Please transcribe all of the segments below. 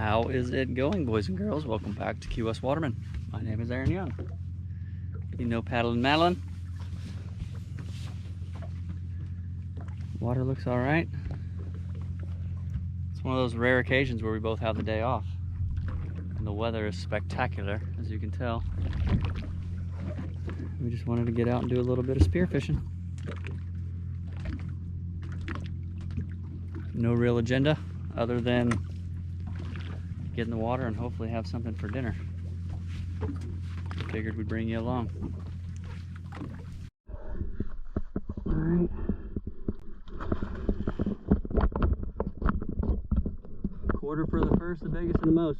How is it going, boys and girls? Welcome back to QS Waterman. My name is Aaron Young. You know Paddling Madeline. Water looks all right. It's one of those rare occasions where we both have the day off. And the weather is spectacular, as you can tell. We just wanted to get out and do a little bit of spearfishing. No real agenda other than get in the water and hopefully have something for dinner. Figured we'd bring you along. Alright. Quarter for the first, the biggest and the most.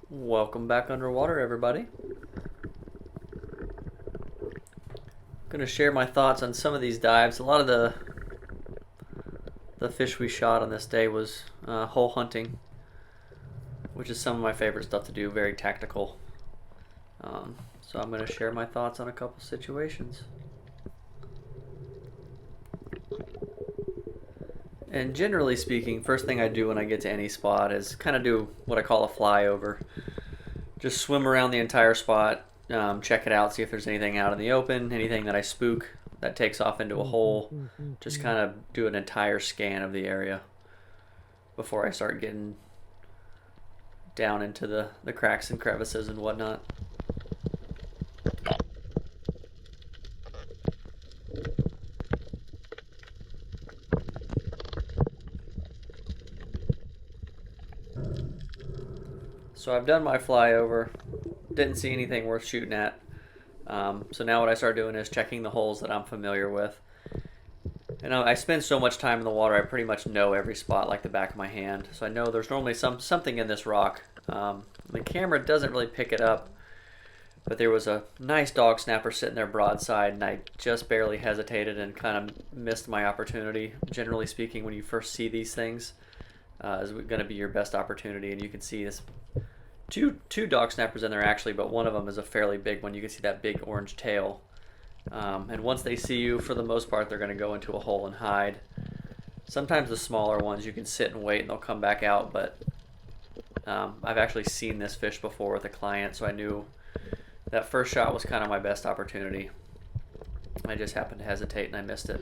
Welcome back underwater, everybody. I'm going to share my thoughts on some of these dives. A lot of the fish we shot on this day was hole hunting, which is some of my favorite stuff to do, very tactical. So I'm going to share my thoughts on a couple situations. And generally speaking, first thing I do when I get to any spot is kind of do what I call a flyover. Just swim around the entire spot, check it out, see if there's anything out in the open, anything that I spook that takes off into a hole. Just kind of do an entire scan of the area before I start getting down into the cracks and crevices and whatnot. So I've done my flyover, didn't see anything worth shooting at. So now what I start doing is checking the holes that I'm familiar with. And I spend so much time in the water, I pretty much know every spot like the back of my hand. So I know there's normally something in this rock. The camera doesn't really pick it up, but there was a nice dog snapper sitting there broadside, and I just barely hesitated and kind of missed my opportunity. Generally speaking, when you first see these things, is going to be your best opportunity, and you can see this two dog snappers in there actually, but one of them is a fairly big one. You can see that big orange tail. And once they see you, for the most part, they're going to go into a hole and hide. Sometimes the smaller ones you can sit and wait and they'll come back out, but I've actually seen this fish before with a client, so I knew that first shot was kind of my best opportunity. I just happened to hesitate and I missed it.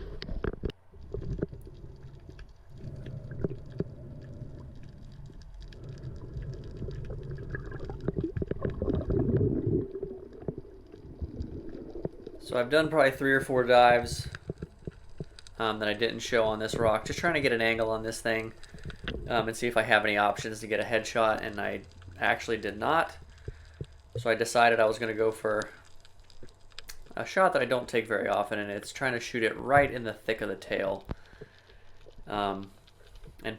So I've done probably 3 or 4 dives that I didn't show on this rock, just trying to get an angle on this thing and see if I have any options to get a headshot, and I actually did not. So I decided I was going to go for a shot that I don't take very often, and it's trying to shoot it right in the thick of the tail and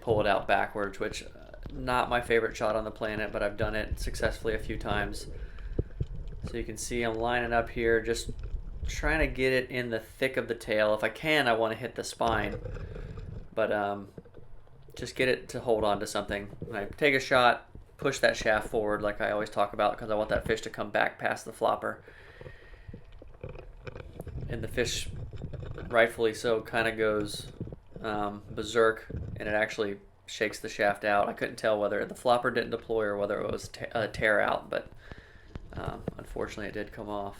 pull it out backwards, which not my favorite shot on the planet, but I've done it successfully a few times. So you can see I'm lining up here, just trying to get it in the thick of the tail. If I can, I want to hit the spine, but just get it to hold on to something. I take a shot, push that shaft forward like I always talk about, because I want that fish to come back past the flopper. And the fish, rightfully so, kind of goes berserk, and it actually shakes the shaft out. I couldn't tell whether the flopper didn't deploy or whether it was a tear out, but unfortunately it did come off.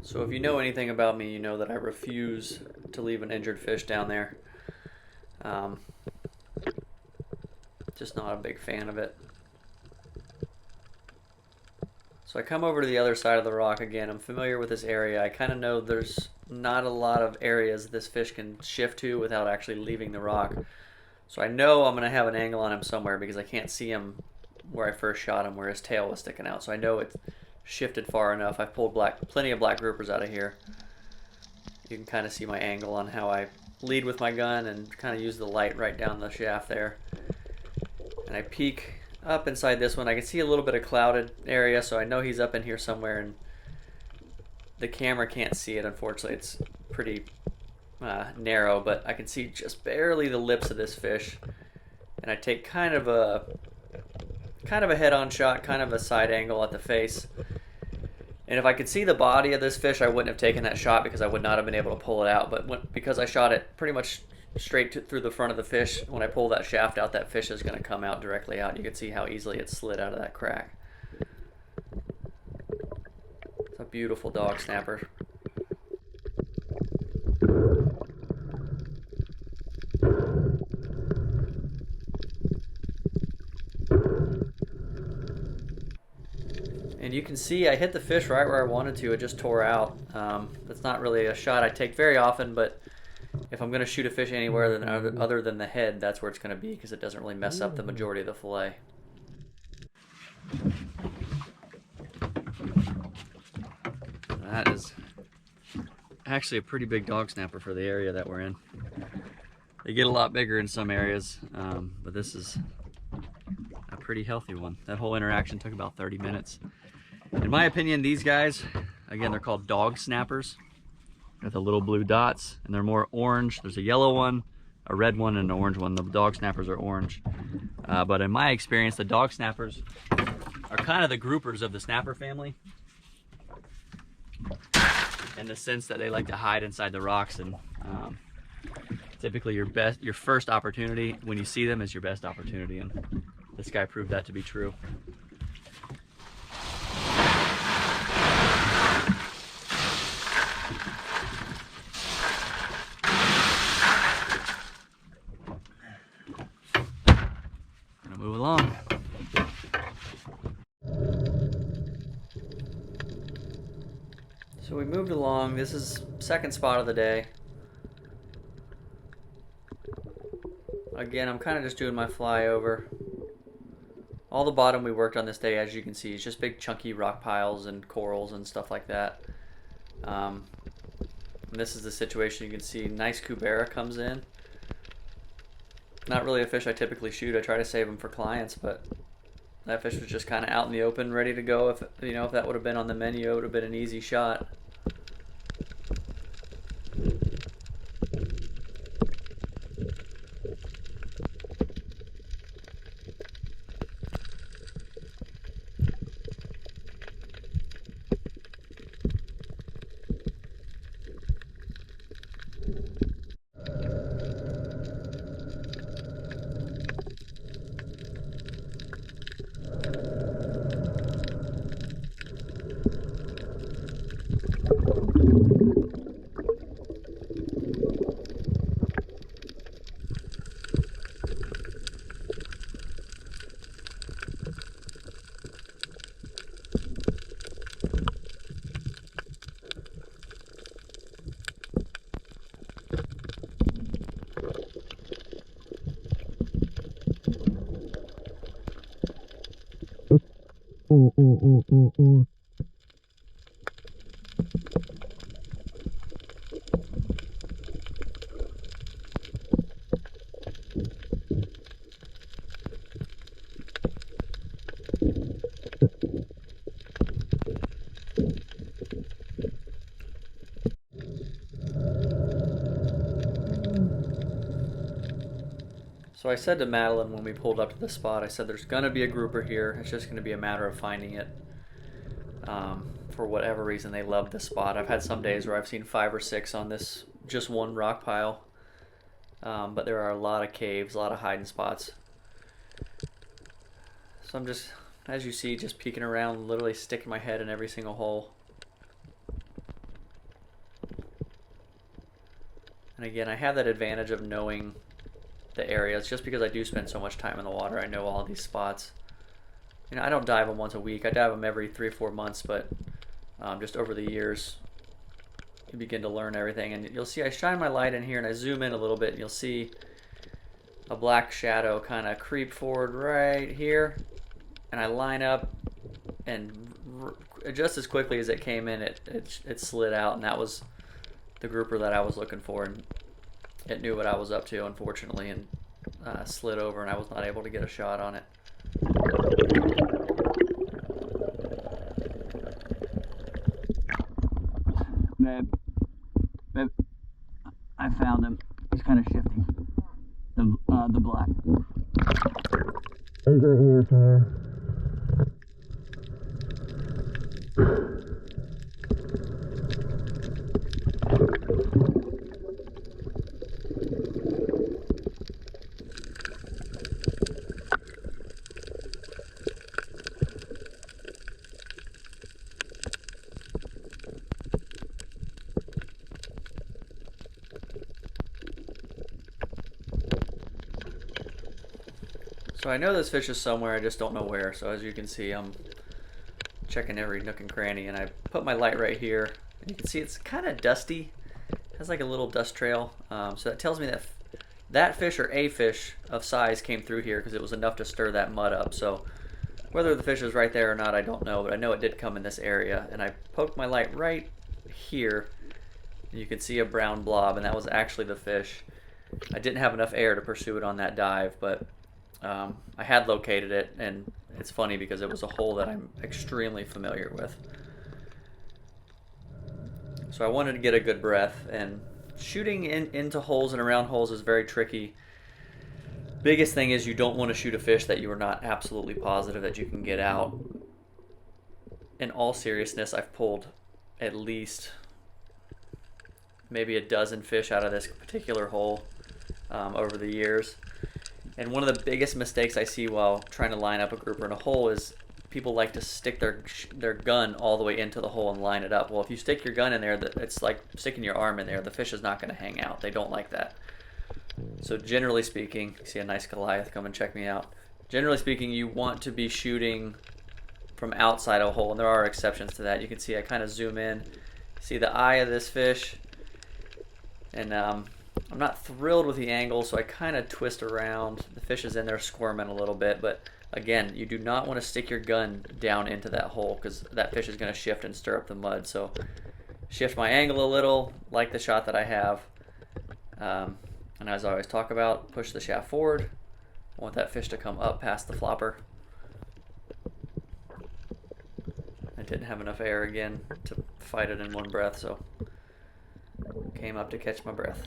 So if you know anything about me, you know that I refuse to leave an injured fish down there. Just not a big fan of it. So I come over to the other side of the rock again. I'm familiar with this area. I kind of know there's not a lot of areas this fish can shift to without actually leaving the rock. So I know I'm going to have an angle on him somewhere because I can't see him where I first shot him, where his tail was sticking out. So I know it's shifted far enough. I've pulled plenty of black groupers out of here. You can kind of see my angle on how I lead with my gun and kind of use the light right down the shaft there. And I peek up inside this one. I can see a little bit of clouded area, so I know he's up in here somewhere, and the camera can't see it, unfortunately. It's pretty narrow, but I can see just barely the lips of this fish. And I take kind of a head-on shot, kind of a side angle at the face. And if I could see the body of this fish, I wouldn't have taken that shot because I would not have been able to pull it out. But because I shot it pretty much straight through the front of the fish, when I pull that shaft out, that fish is going to come out directly out. You can see how easily it slid out of that crack. It's a beautiful dog snapper. And you can see I hit the fish right where I wanted to. It just tore out. That's not really a shot I take very often, but if I'm going to shoot a fish anywhere other than the head, that's where it's going to be because it doesn't really mess up the majority of the fillet. That is actually a pretty big dog snapper for the area that we're in. They get a lot bigger in some areas, but this is a pretty healthy one. That whole interaction took about 30 minutes. In my opinion, these guys, again, they're called dog snappers. Got the little blue dots, and they're more orange. There's a yellow one, a red one, and an orange one. The dog snappers are orange. But in my experience, the dog snappers are kind of the groupers of the snapper family, in the sense that they like to hide inside the rocks, and typically your first opportunity when you see them is your best opportunity, and this guy proved that to be true. Gonna move along. So we moved along. This is second spot of the day. Again, I'm kind of just doing my flyover. All the bottom we worked on this day, as you can see, is just big chunky rock piles and corals and stuff like that. And this is the situation. You can see nice cubera comes in. Not really a fish I typically shoot. I try to save them for clients, but that fish was just kind of out in the open, ready to go. If that would have been on the menu, it would have been an easy shot. So I said to Madeline when we pulled up to the spot, I said there's going to be a grouper here. It's just going to be a matter of finding it. For whatever reason, they love this spot. I've had some days where I've seen 5 or 6 on this just one rock pile. But there are a lot of caves, a lot of hiding spots. So I'm just, as you see, just peeking around, literally sticking my head in every single hole. And again, I have that advantage of knowing the areas just because I do spend so much time in the water. I know all these spots. I don't dive them once a week. I dive them every 3 or 4 months, but just over the years, you begin to learn everything. And you'll see I shine my light in here and I zoom in a little bit, and you'll see a black shadow kind of creep forward right here. And I line up and just as quickly as it came in, it slid out, and that was the grouper that I was looking for, and it knew what I was up to, unfortunately, and slid over, and I was not able to get a shot on it. Babe, I found him. He's kind of shifting. The black. He's right here somewhere. So I know this fish is somewhere, I just don't know where. So as you can see, I'm checking every nook and cranny, and I put my light right here. And you can see it's kind of dusty. It has like a little dust trail. So that tells me that that fish or a fish of size came through here because it was enough to stir that mud up. So whether the fish is right there or not, I don't know, but I know it did come in this area. And I poked my light right here, and you can see a brown blob, and that was actually the fish. I didn't have enough air to pursue it on that dive, but I had located it, and it's funny because it was a hole that I'm extremely familiar with. So I wanted to get a good breath, and shooting into holes and around holes is very tricky. Biggest thing is you don't want to shoot a fish that you are not absolutely positive that you can get out. In all seriousness, I've pulled at least maybe a dozen fish out of this particular hole over the years. And one of the biggest mistakes I see while trying to line up a grouper in a hole is people like to stick their gun all the way into the hole and line it up. Well, if you stick your gun in there, it's like sticking your arm in there. The fish is not going to hang out. They don't like that. So generally speaking, you see a nice Goliath come and check me out. Generally speaking, you want to be shooting from outside a hole, and there are exceptions to that. You can see I kind of zoom in, see the eye of this fish, and I'm not thrilled with the angle, so I kind of twist around. The fish is in there squirming a little bit, but again, you do not want to stick your gun down into that hole because that fish is going to shift and stir up the mud. So shift my angle a little, like the shot that I have. And as I always talk about, push the shaft forward. I want that fish to come up past the flopper. I didn't have enough air again to fight it in one breath, so came up to catch my breath.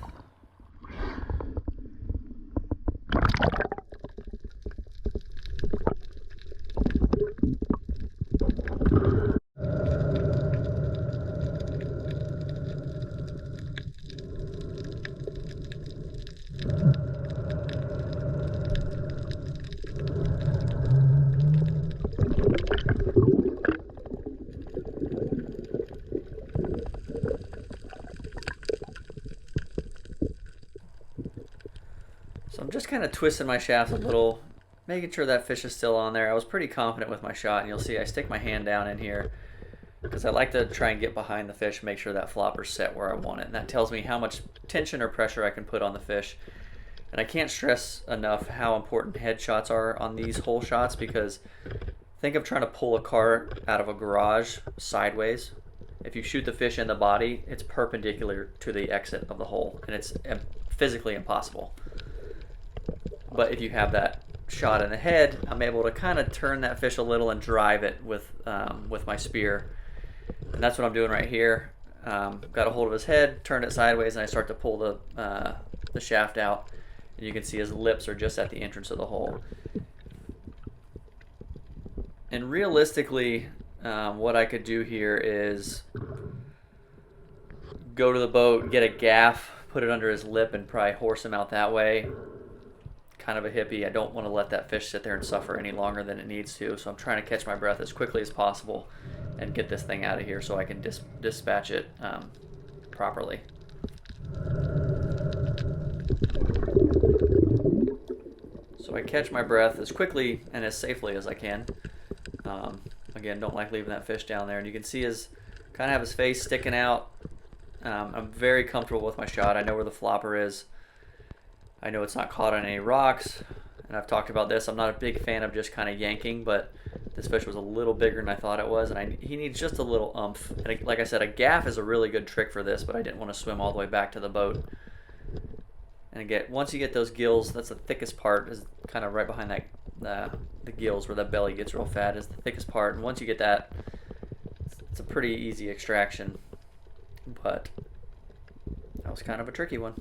So I'm just kind of twisting my shaft a little, making sure that fish is still on there. I was pretty confident with my shot, and you'll see I stick my hand down in here because I like to try and get behind the fish, make sure that flopper's set where I want it. And that tells me how much tension or pressure I can put on the fish. And I can't stress enough how important head shots are on these hole shots, because think of trying to pull a car out of a garage sideways. If you shoot the fish in the body, it's perpendicular to the exit of the hole, and it's physically impossible. But if you have that shot in the head, I'm able to kind of turn that fish a little and drive it with my spear. And that's what I'm doing right here. Got a hold of his head, turned it sideways, and I start to pull the shaft out. And you can see his lips are just at the entrance of the hole. And realistically, what I could do here is go to the boat, get a gaff, put it under his lip, and probably horse him out that way. Kind of a hippie. I don't want to let that fish sit there and suffer any longer than it needs to, so I'm trying to catch my breath as quickly as possible and get this thing out of here so I can dispatch it properly. So I catch my breath as quickly and as safely as I can. Again, don't like leaving that fish down there, and you can see his kind of have his face sticking out. I'm very comfortable with my shot. I know where the flopper is. I know it's not caught on any rocks, and I've talked about this. I'm not a big fan of just kind of yanking, but This fish was a little bigger than I thought it was, and he needs just a little oomph. And like I said, a gaff is a really good trick for this, but I didn't want to swim all the way back to the boat. And again, once you get those gills, that's the thickest part, is kind of right behind that the gills where the belly gets real fat is the thickest part. And once you get that, it's a pretty easy extraction. But that was kind of a tricky one.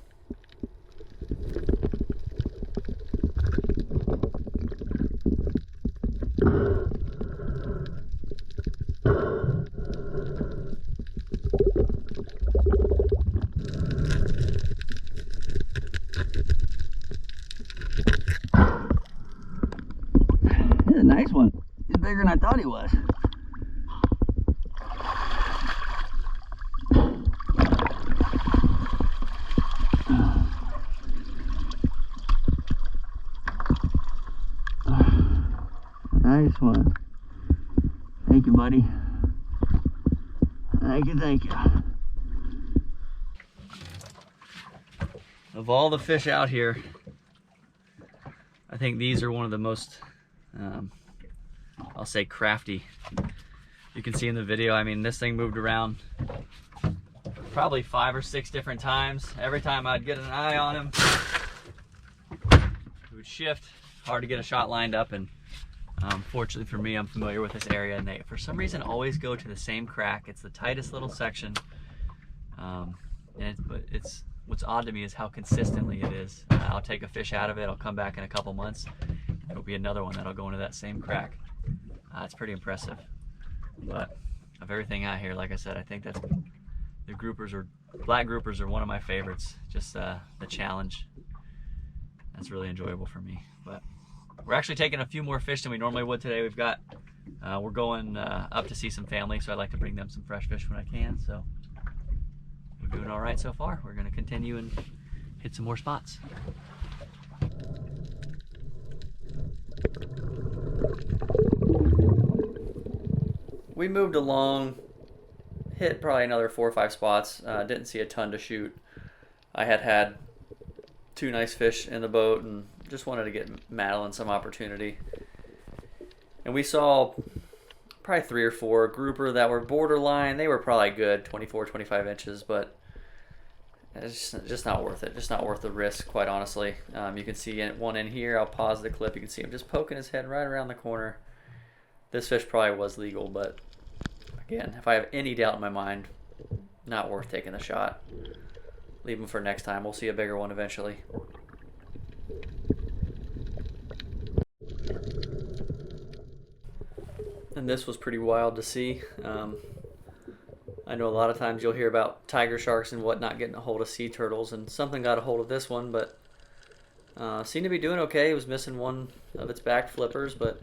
This is a nice one. He's bigger than I thought he was. Nice one. Thank you, buddy. Thank you, thank you. Of all the fish out here, I think these are one of the most, I'll say, crafty. You can see in the video, I mean, this thing moved around probably 5 or 6 different times. Every time I'd get an eye on him, he would shift. Hard to get a shot lined up, and fortunately for me, I'm familiar with this area, and they, for some reason, always go to the same crack. It's the tightest little section, but what's odd to me is how consistently it is. I'll take a fish out of it, I'll come back in a couple months, there'll be another one that'll go into that same crack. It's pretty impressive. But of everything out here, like I said, I think that's the groupers, or black groupers, are one of my favorites. Just the challenge, that's really enjoyable for me. But we're actually taking a few more fish than we normally would today. We've got, we're going up to see some family, so I'd like to bring them some fresh fish when I can. So we're doing all right so far. We're going to continue and hit some more spots. We moved along, hit probably another 4 or 5 spots. Didn't see a ton to shoot. I had 2 nice fish in the boat and just wanted to get Madeline some opportunity. And we saw probably 3 or 4 grouper that were borderline. They were probably good, 24, 25 inches, but it's just not worth it. Just not worth the risk, quite honestly. You can see one in here. I'll pause the clip. You can see him just poking his head right around the corner. This fish probably was legal, but again, if I have any doubt in my mind, not worth taking the shot. Leave him for next time. We'll see a bigger one eventually. And this was pretty wild to see. I know a lot of times you'll hear about tiger sharks and whatnot getting a hold of sea turtles, and something got a hold of this one, but seemed to be doing okay. It was missing one of its back flippers, but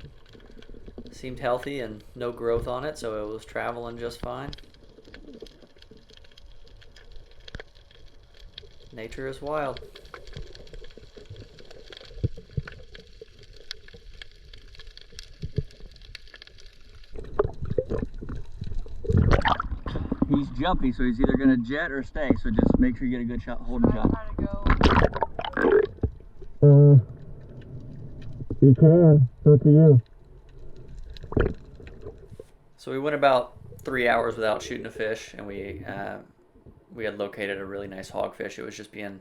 seemed healthy and no growth on it, so it was traveling just fine. Nature is wild. He's jumpy, so he's either going to jet or stay, so just make sure you get a good shot, holding shot. You can. It's up to you. So we went about 3 hours without shooting a fish, and we had located a really nice hogfish. It was just being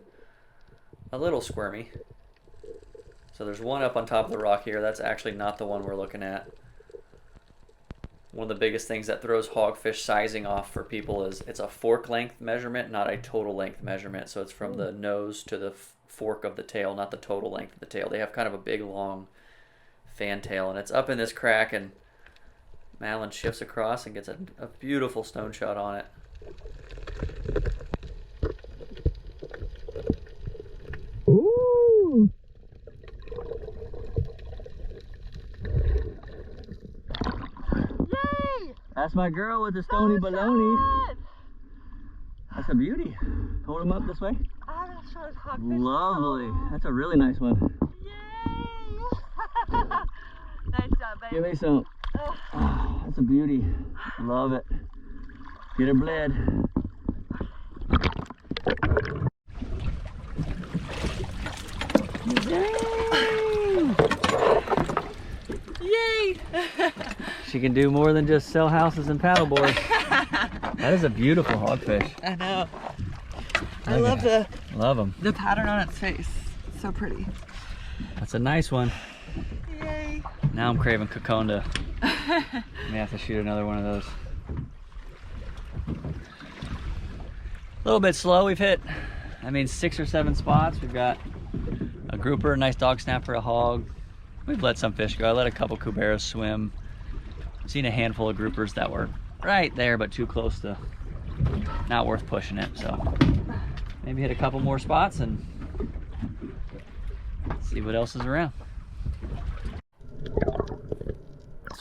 a little squirmy. So there's one up on top of the rock here. That's actually not the one we're looking at. One of the biggest things that throws hogfish sizing off for people is it's a fork length measurement, not a total length measurement. So it's from the nose to the fork of the tail, not the total length of the tail. They have kind of a big, long fan tail, and it's up in this crack, and Madeline shifts across and gets a beautiful stone shot on it. Ooh. Yay! That's my girl with the stony baloney. That's a beauty. Hold him up this way. I haven't shot a hogfish. Lovely. That's a really nice one. Yay! Nice job, babe. Give me some. Oh, that's a beauty. Love it. Get her bled. Yay! She can do more than just sell houses and paddleboards. That is a beautiful hogfish. I know. I love Love them. the pattern on its face. It's so pretty. That's a nice one. Yay. Now I'm craving Kokonda. May have to shoot another one of those. A little bit slow. We've hit, 6 or 7 spots. We've got a grouper, a nice dog snapper, a hog. We've let some fish go. I let a couple cuberos swim. I've seen a handful of groupers that were right there, but too close to not worth pushing it. So maybe hit a couple more spots and see what else is around.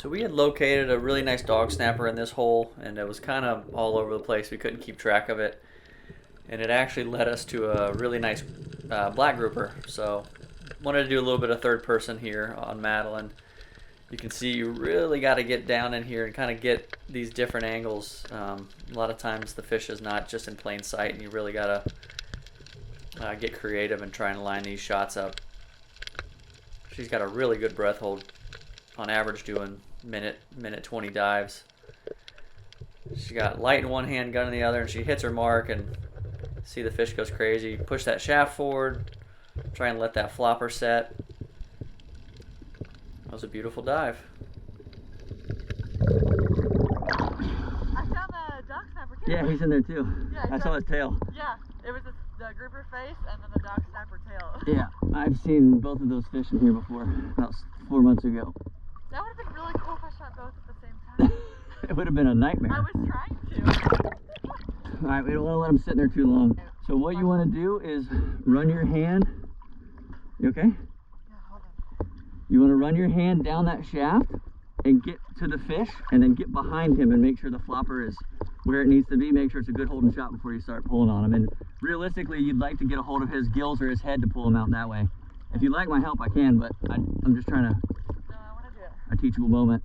So we had located a really nice dog snapper in this hole, and it was kind of all over the place. We couldn't keep track of it, and it actually led us to a really nice black grouper. So wanted to do a little bit of third person here on Madeline. You can see you really got to get down in here and kind of get these different angles. A lot of times the fish is not just in plain sight, and you really got to get creative and try and line these shots up. She's got a really good breath hold, on average doing minute 20 dives. She got light in one hand, gun in the other, and she hits her mark, and see the fish goes crazy. Push that shaft forward, try and let that flopper set. That was a beautiful dive. I found the dog snapper too. Yeah, he's in there too. Yeah, I saw his tail. Yeah, it was the grouper face and then the dog snapper tail. Yeah, I've seen both of those fish in here before, about 4 months ago. That would have been really cool if I shot both at the same time. It would have been a nightmare. I was trying to. All right, we don't want to let them sit there too long. So what you want to do is run your hand. You okay? Yeah, hold on. You want to run your hand down that shaft and get to the fish, and then get behind him and make sure the flopper is where it needs to be. Make sure it's a good holding shot before you start pulling on him. And realistically, you'd like to get a hold of his gills or his head to pull him out that way. If you'd like my help, I can, but I'm just trying to, No, I want to do it. a teachable moment.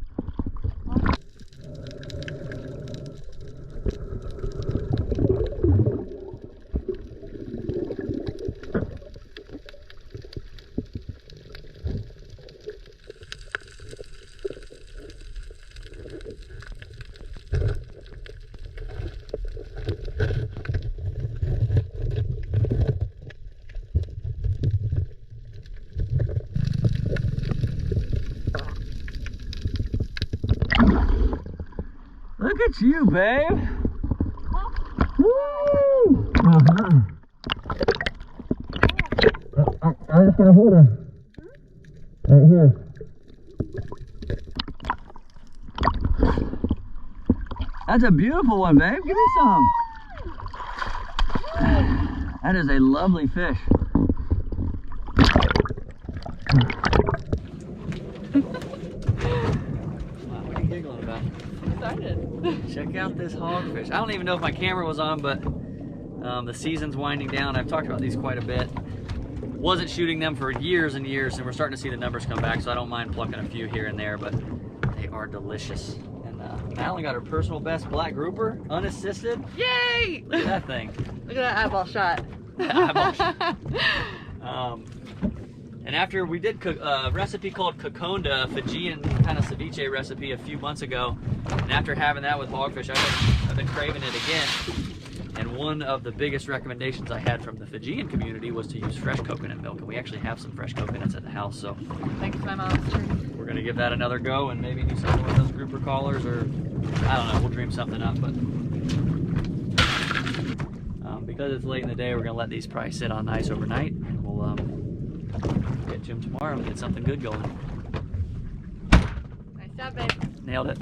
Look at you, babe. Woo! I'm just gonna hold her. Right here. That's a beautiful one, babe. Give me some. That is a lovely fish. What are you giggling about? Excited. Check out this hogfish. I don't even know if my camera was on, but the season's winding down. I've talked about these quite a bit. Wasn't shooting them for years and years, and we're starting to see the numbers come back, so I don't mind plucking a few here and there, but they are delicious. And Madeline got her personal best black grouper, unassisted. Yay! Look at that thing. Look at that eyeball shot. Eyeball shot. And after we did cook a recipe called Kokonda, a Fijian kind of ceviche recipe a few months ago, and after having that with hogfish, I've been craving it again. And one of the biggest recommendations I had from the Fijian community was to use fresh coconut milk, and we actually have some fresh coconuts at the house, so Thanks to my mom's tree. we're gonna give that another go and maybe do something with those grouper collars, or I don't know, we'll dream something up. But because it's late in the day, we're gonna let these probably sit on ice overnight, and we'll get Jim tomorrow and get something good going. Nice job, babe. Nailed it.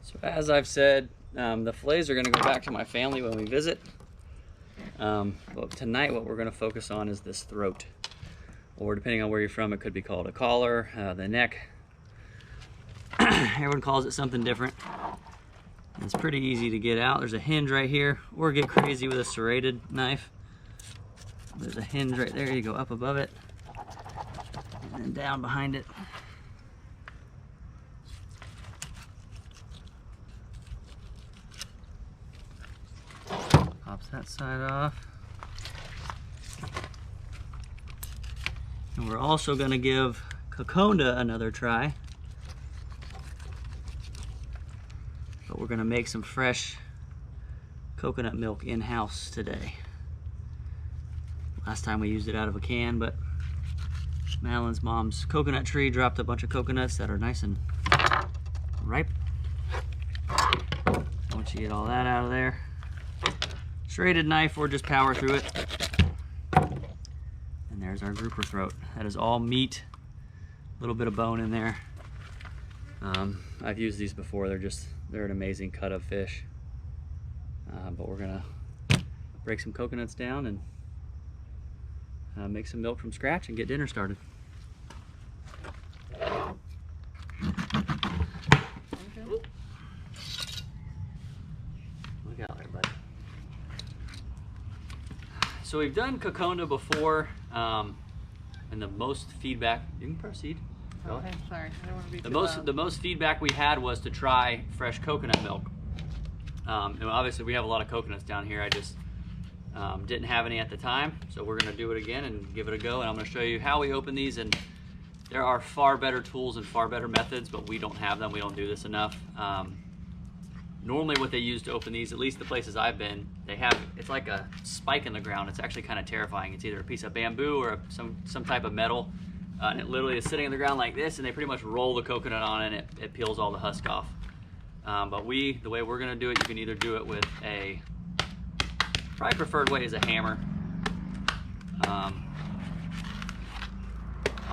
So as I've said, the fillets are going to go back to my family when we visit. But tonight what we're going to focus on is this throat. Or depending on where you're from, it could be called a collar, the neck. Everyone calls it something different. And it's pretty easy to get out. There's a hinge right here, or get crazy with a serrated knife. There's a hinge right there. You go up above it and then down behind it. Pops that side off. And we're also gonna give Coconda another try. But we're gonna make some fresh coconut milk in-house today. Last time we used it out of a can, but Madeline's mom's coconut tree dropped a bunch of coconuts that are nice and ripe. Once you get all that out of there, serrated knife or just power through it. And there's our grouper throat. That is all meat, a little bit of bone in there. I've used these before. They're an amazing cut of fish. But we're gonna break some coconuts down and make some milk from scratch and get dinner started. Look out there, buddy. So we've done Coconda before, and the most feedback, you can proceed. Go Okay, ahead. sorry. I don't want to be The too most loud. the most feedback we had was to try fresh coconut milk. And obviously we have a lot of coconuts down here. I just didn't have any at the time, so we're gonna do it again and give it a go. And I'm gonna show you how we open these. And there are far better tools and far better methods, but we don't have them. We don't do this enough. Normally what they use to open these, at least the places I've been, it's like a spike in the ground. It's actually kind of terrifying. It's either a piece of bamboo or some type of metal. And it literally is sitting on the ground like this, and they pretty much roll the coconut on it, and it peels all the husk off. But the way we're gonna do it, you can either do it with probably preferred way is a hammer. I'm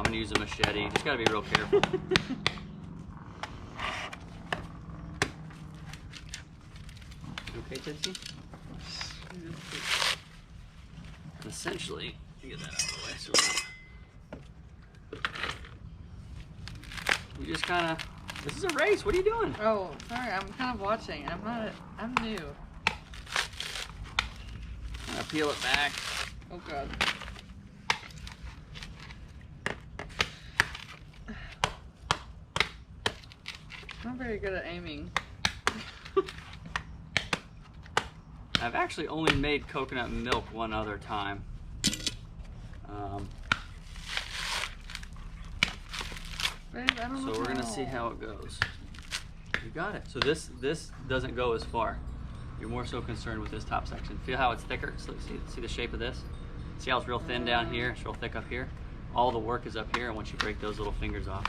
gonna use a machete. You just gotta be real careful. You okay, Tipsy? And essentially, you get that out of the way. So you just kind of. This is a race. What are you doing? Oh, sorry. I'm kind of watching. I'm new. I'm gonna peel it back. Oh, God. I'm not very good at aiming. I've actually only made coconut milk one other time. Babe, I don't know So we're gonna see how it goes. You got it. So this doesn't go as far. You're more so concerned with this top section. Feel how it's thicker? So see the shape of this? See how it's real thin down here? It's real thick up here? All the work is up here, and once you break those little fingers off.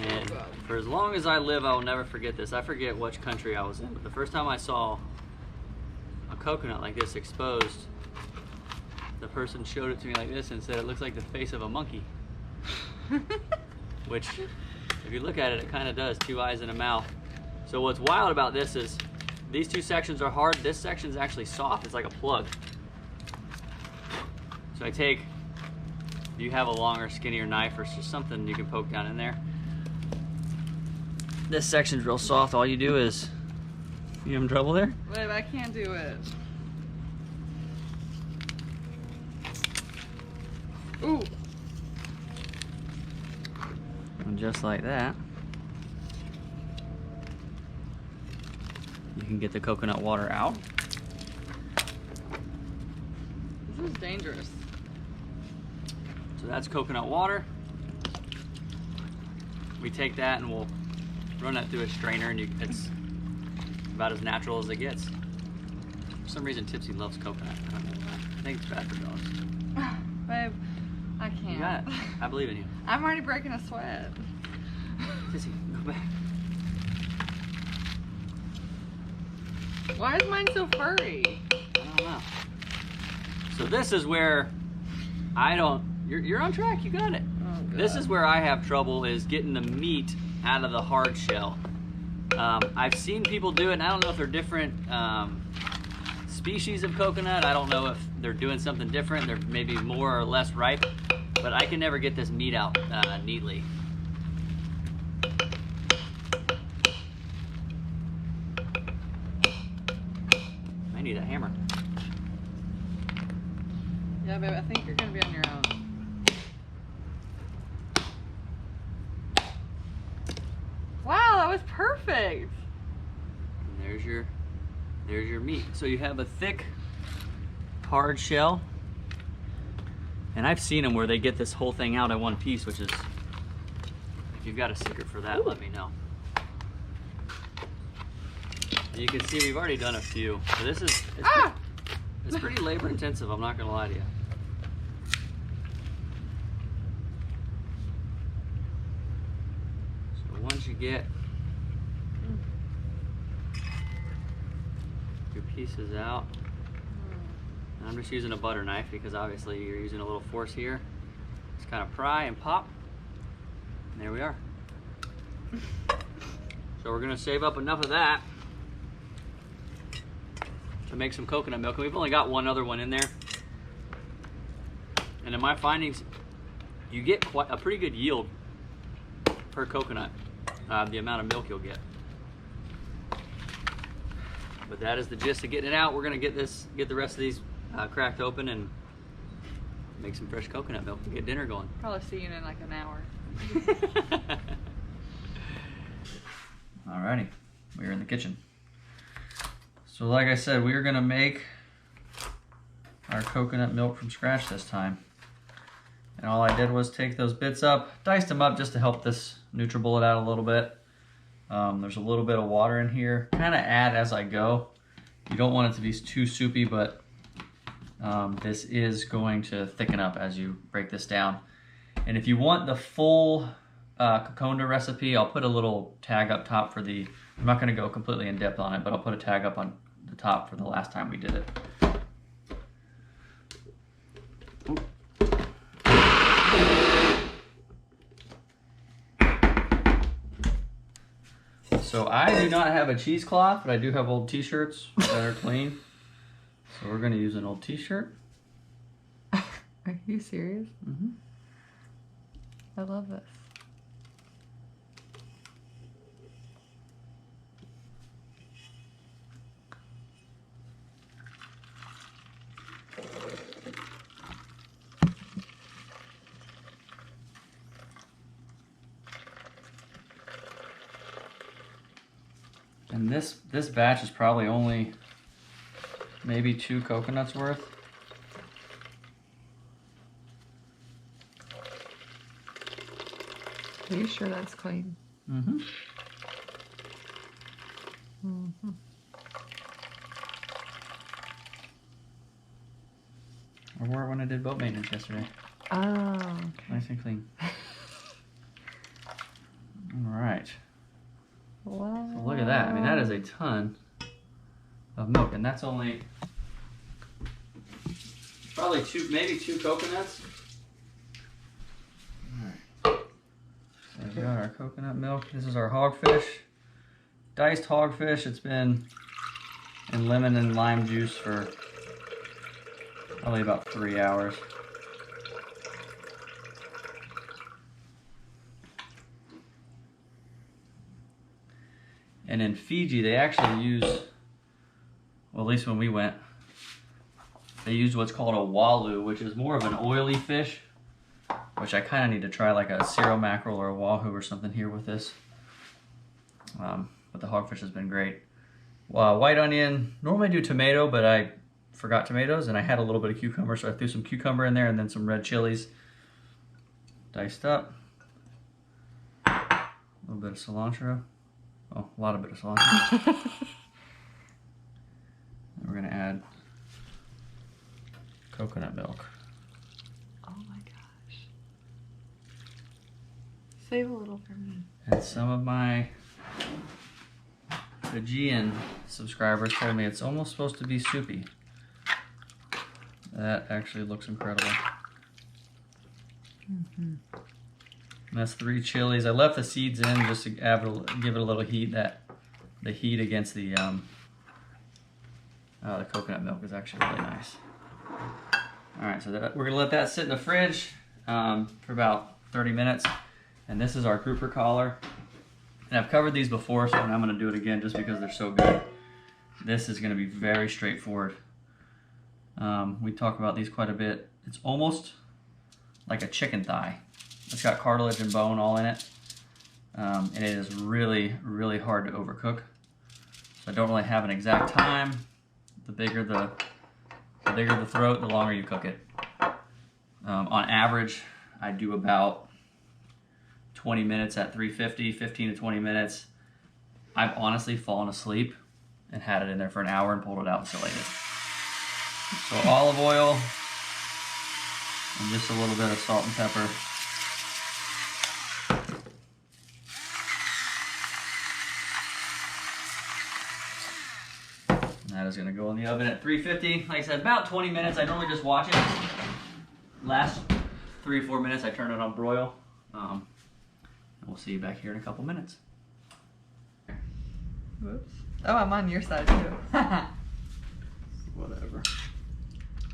And for as long as I live, I will never forget this. I forget which country I was in, but the first time I saw a coconut like this exposed, the person showed it to me like this and said it looks like the face of a monkey. Which, if you look at it, it kind of does. 2 eyes and a mouth. So what's wild about this is these 2 sections are hard. This section is actually soft. It's like a plug. So if you have a longer, skinnier knife or just something you can poke down in there. This section's real soft. All you do is, you having trouble there? Babe, I can't do it. Ooh. And just like that, you can get the coconut water out. This is dangerous. So that's coconut water. We take that and we'll run that through a strainer, and it's about as natural as it gets. For some reason, Tipsy loves coconut. I don't know why. I think it's bad for dogs. Babe, I can't. You got it. I believe in you. I'm already breaking a sweat. Tipsy, go back. Why is mine so furry? I don't know. So this is where you're on track. You got it. Oh, God. This is where I have trouble, is getting the meat out of the hard shell. I've seen people do it, and I don't know if they're different species of coconut. I don't know if they're doing something different. They're maybe more or less ripe, but I can never get this meat out neatly. I need a hammer. Yeah, babe, I think you're gonna be on your own. was perfect. And there's your meat. So you have a thick, hard shell. And I've seen them where they get this whole thing out in one piece, which is, if you've got a secret for that, let me know. And you can see we've already done a few. So this is, it's pretty labor intensive, I'm not gonna lie to you. So once you get your pieces out, and I'm just using a butter knife because obviously you're using a little force here. Just kind of pry and pop, and there we are. So we're gonna save up enough of that to make some coconut milk, and we've only got one other one in there. And in my findings, you get quite a pretty good yield per coconut, the amount of milk you'll get. But that is the gist of getting it out. We're gonna get the rest of these cracked open and make some fresh coconut milk to get dinner going. Probably see you in like an hour. Alrighty, we're in the kitchen. So like I said, we are gonna make our coconut milk from scratch this time. And all I did was take those bits up, diced them up just to help this NutriBullet out a little bit. There's a little bit of water in here. Kind of add as I go. You don't want it to be too soupy, but this is going to thicken up as you break this down. And if you want the full Coconda recipe, I'll put a little tag up top for the, I'm not going to go completely in depth on it, but I'll put a tag up on the top for the last time we did it. So I do not have a cheesecloth, but I do have old t-shirts that are clean. So we're going to use an old t-shirt. Are you serious? Mm-hmm. I love this. And this batch is probably only maybe 2 coconuts worth. Are you sure that's clean? Mm-hmm. Mm-hmm. I wore it when I did boat maintenance yesterday. Oh, okay. Nice and clean. All right. Wow. So look at that. I mean, that is a ton of milk, and that's only probably maybe two coconuts. All right. So we've got our coconut milk. This is our hogfish, diced hogfish. It's been in lemon and lime juice for probably about 3 hours. And in Fiji, they actually use, well, at least when we went, they use what's called a walu, which is more of an oily fish, which I kind of need to try, like a cero mackerel or a wahoo or something here with this. But the hogfish has been great. White onion, normally I do tomato, but I forgot tomatoes, and I had a little bit of cucumber, so I threw some cucumber in there and then some red chilies diced up. A little bit of cilantro. Oh, a lot of bit of cilantro. And we're gonna add coconut milk. Oh my gosh. Save a little for me. And some of my Fijian subscribers told me it's almost supposed to be soupy. That actually looks incredible. Mm-hmm. And that's 3 chilies. I left the seeds in just to give it a little heat. The heat against the coconut milk is actually really nice. All right, so we're gonna let that sit in the fridge for about 30 minutes. And this is our grouper collar. And I've covered these before, so I'm gonna do it again just because they're so good. This is gonna be very straightforward. We talk about these quite a bit. It's almost like a chicken thigh. It's got cartilage and bone all in it. and it is really, really hard to overcook. So I don't really have an exact time. The bigger the throat, the longer you cook it. On average, I do about 20 minutes at 350, 15 to 20 minutes. I've honestly fallen asleep and had it in there for an hour and pulled it out and still ate it. So olive oil and just a little bit of salt and pepper. And that is gonna go in the oven at 350. Like I said, about 20 minutes. I normally just watch it. Last 3 or 4 minutes, I turn it on broil. And we'll see you back here in a couple minutes. Whoops. Oh, I'm on your side too. Whatever.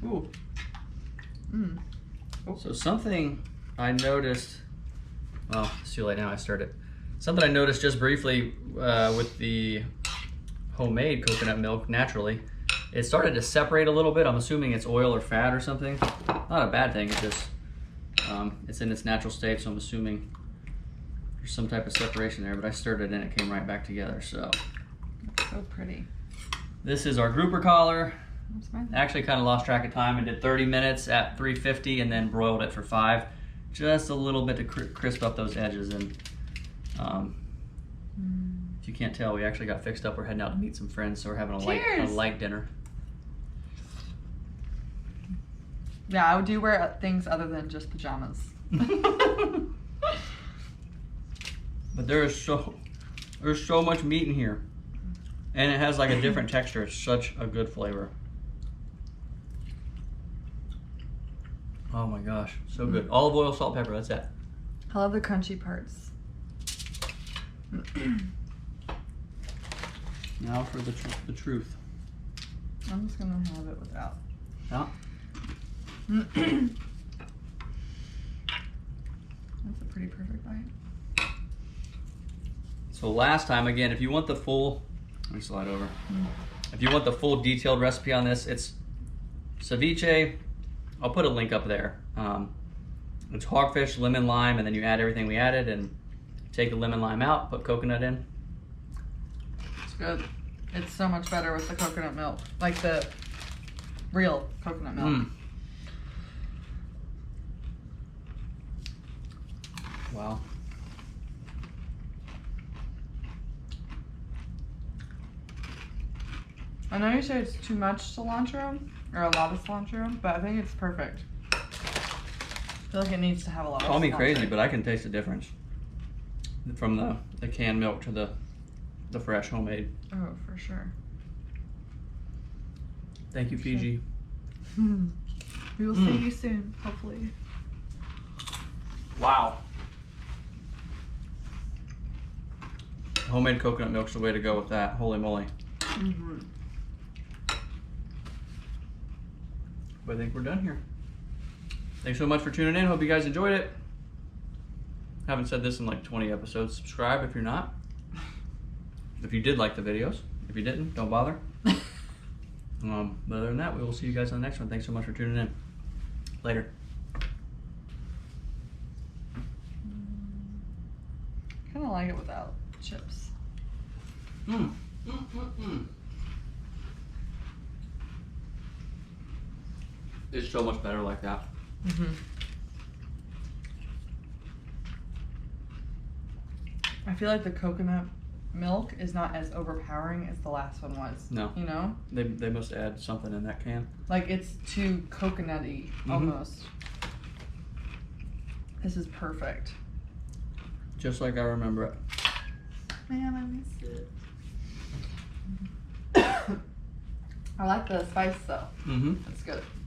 Ooh. Mm. Oh. So something I noticed, well, it's too late now, I started. Something I noticed just briefly with the homemade coconut milk naturally, it started to separate a little bit. I'm assuming it's oil or fat or something. Not a bad thing, it's just, it's in its natural state, so I'm assuming there's some type of separation there, but I stirred it and it came right back together, so. That's so pretty. This is our grouper collar. That's mine. Actually kind of lost track of time and did 30 minutes at 350 and then broiled it for 5. Just a little bit to crisp up those edges. And if you can't tell, we actually got fixed up. We're heading out to meet some friends, so we're having a light dinner. Yeah, I would do wear things other than just pajamas. But there's so much meat in here. And it has like a different texture. It's such a good flavor. Oh my gosh, so good. Olive oil, salt, pepper, that's it. I love the crunchy parts. Now for the truth. I'm just gonna have it without. Yeah. That's a pretty perfect bite. So last time, again, if you want the full, let me slide over. If you want the full detailed recipe on this, it's ceviche. I'll put a link up there. It's hogfish, lemon, lime, and then you add everything we added and take the lemon, lime out, put coconut in. It's good. It's so much better with the coconut milk. Like the real coconut milk. Wow. I know you say it's too much cilantro, or a lot of cilantro, but I think it's perfect. I feel like it needs to have a lot of cilantro. Call me crazy, but I can taste the difference from the canned milk to the fresh homemade. Oh, for sure. Thank you, Fiji. We will see you soon, hopefully. Wow. Homemade coconut milk's the way to go with that. Holy moly. But I think we're done here. Thanks so much for tuning in. Hope you guys enjoyed it. Haven't said this in like 20 episodes. Subscribe if you're not. If you did like the videos. If you didn't, don't bother. But other than that, we will see you guys on the next one. Thanks so much for tuning in. Later. Kind of like it without chips. It's so much better like that. I feel like the coconut milk is not as overpowering as the last one was. No. You know? They must add something in that can. Like it's too coconutty almost. This is perfect. Just like I remember it. Man, I miss it. I like the spice though. That's good.